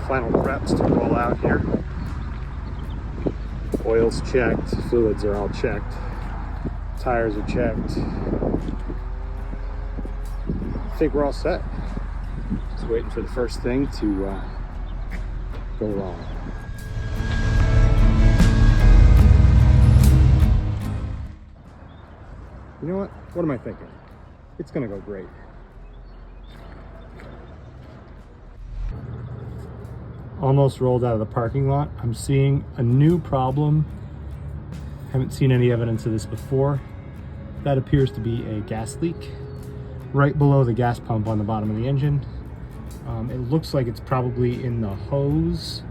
final preps to roll out here. Oil's checked, fluids are all checked, tires are checked. I think we're all set. Just waiting for the first thing to go wrong. You know what? What am I thinking? It's gonna go great. Almost rolled out of the parking lot. I'm seeing a new problem. Haven't seen any evidence of this before. That appears to be a gas leak right below the gas pump on the bottom of the engine. It looks like it's probably in the hose.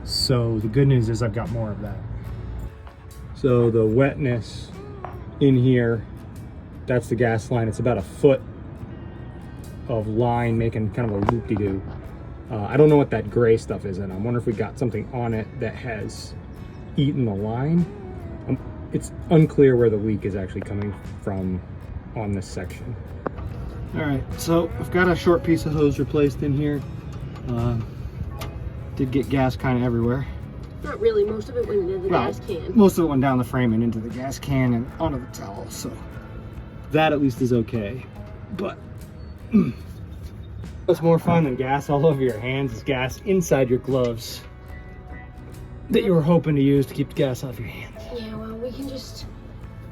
So the good news is I've got more of that. So the wetness in here, that's the gas line. It's about a foot of line making kind of a loop-de-doo. I don't know what that gray stuff is in. I wonder if we got something on it that has eaten the line. It's unclear where the leak is actually coming from on this section. All right, so I've got a short piece of hose replaced in here. Did get gas kind of everywhere. Not really, most of it went into the gas can. Most of it went down the frame and into the gas can and onto the towel, so that at least is okay. But what's more fun than gas all over your hands is gas inside your gloves that you were hoping to use to keep the gas off your hands. Yeah, well, we can just,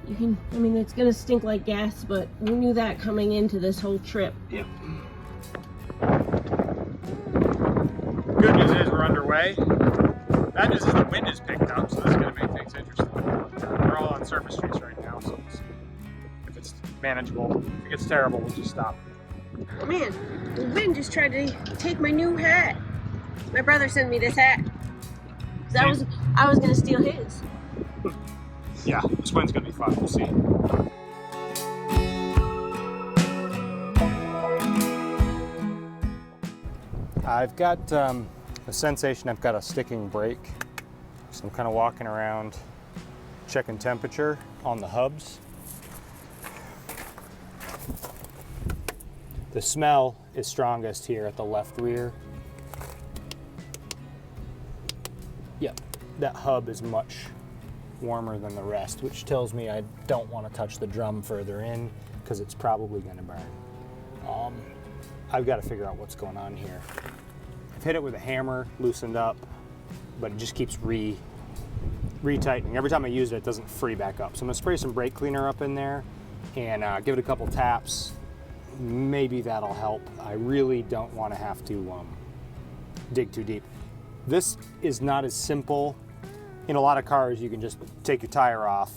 I mean, it's gonna stink like gas, but we knew that coming into this whole trip. Yep. Good news is we're underway. Bad news is the wind is picked up, so this is gonna make things interesting. We're all on surface streets right now, so if it's manageable. If it gets terrible, we'll just stop. Oh man, the wind just tried to take my new hat. My brother sent me this hat. I was gonna steal his. Yeah, this wind's gonna be fun. We'll see. I've got a sensation I've got a sticking brake. So I'm kind of walking around checking temperature on the hubs. The smell is strongest here at the left rear. Yep, that hub is much warmer than the rest, which tells me I don't want to touch the drum further in because it's probably going to burn. I've got to figure out what's going on here. I've hit it with a hammer, loosened up, but it just keeps retightening. Every time I use it, it doesn't free back up. So I'm going to spray some brake cleaner up in there and give it a couple taps. Maybe that'll help. I really don't want to have to dig too deep. This is not as simple. In a lot of cars, you can just take your tire off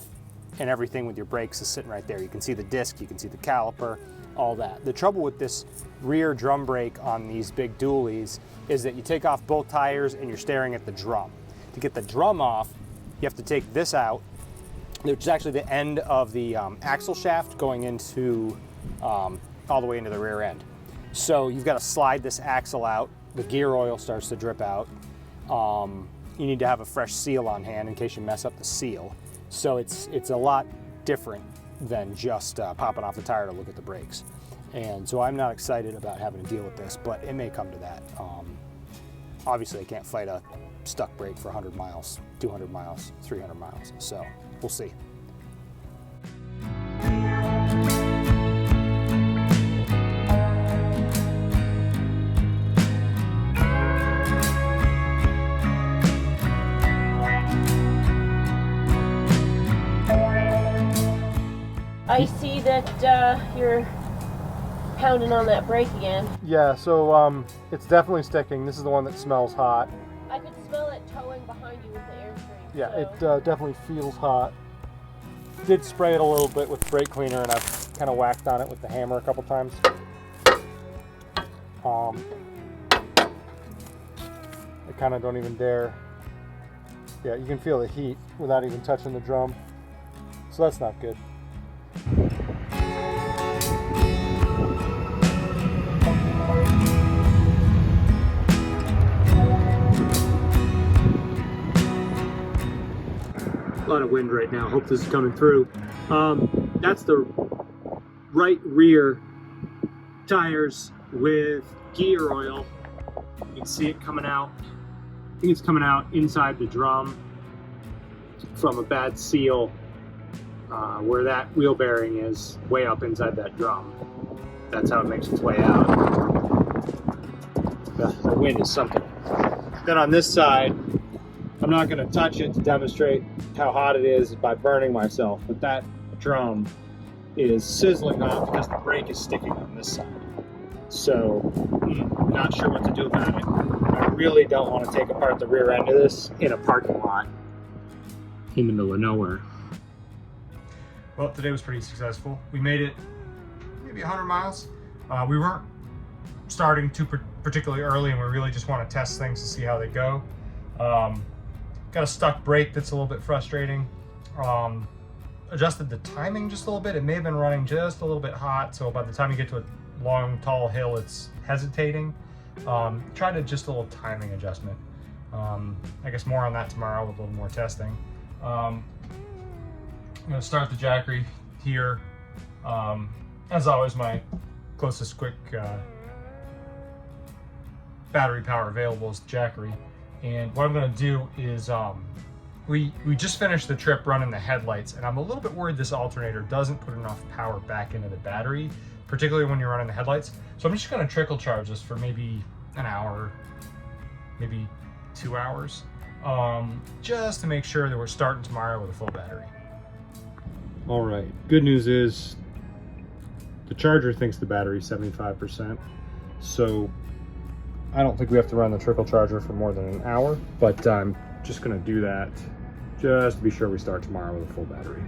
and everything with your brakes is sitting right there. You can see the disc, you can see the caliper, all that. The trouble with this rear drum brake on these big dualies is that you take off both tires and you're staring at the drum. To get the drum off, you have to take this out, which is actually the end of the axle shaft going into all the way into the rear end. So you've got to slide this axle out. The gear oil starts to drip out. You need to have a fresh seal on hand in case you mess up the seal. So it's a lot different than just popping off the tire to look at the brakes. And so I'm not excited about having to deal with this, but it may come to that. Obviously I can't fight a stuck brake for 100 miles, 200 miles, 300 miles. So we'll see. I see that you're pounding on that brake again. Yeah, so it's definitely sticking. This is the one that smells hot. I could smell it towing behind you with the Airstream. Yeah, so. it definitely feels hot. Did spray it a little bit with brake cleaner and I've kind of whacked on it with the hammer a couple times. I kind of don't even dare. Yeah, you can feel the heat without even touching the drum. So that's not good. A lot of wind right now. Hope this is coming through. That's the right rear tires with gear oil. You can see it coming out I think it's coming out inside the drum from a bad seal where that wheel bearing is way up inside that drum. That's how it makes its way out. The wind is something. Then on this side, I'm not going to touch it to demonstrate how hot it is by burning myself, but that drum is sizzling hot because the brake is sticking on this side. So, not sure what to do about it. I really don't want to take apart the rear end of this in a parking lot in the middle of nowhere. Well, today was pretty successful. We made it maybe 100 miles. We weren't starting too particularly early, and we really just want to test things to see how they go. Got a stuck brake that's a little bit frustrating. Adjusted the timing just a little bit. It may have been running just a little bit hot, so by the time you get to a long, tall hill, it's hesitating. Tried just a little timing adjustment. I guess more on that tomorrow with a little more testing. I'm going to start the Jackery here. As always, my closest quick battery power available is Jackery. And what I'm going to do is we just finished the trip running the headlights, and I'm a little bit worried this alternator doesn't put enough power back into the battery, particularly when you're running the headlights. So I'm just going to trickle charge this for maybe an hour, maybe 2 hours, just to make sure that we're starting tomorrow with a full battery. All right, good news is the charger thinks the battery's 75%, so I don't think we have to run the trickle charger for more than an hour, but I'm just going to do that just to be sure we start tomorrow with a full battery.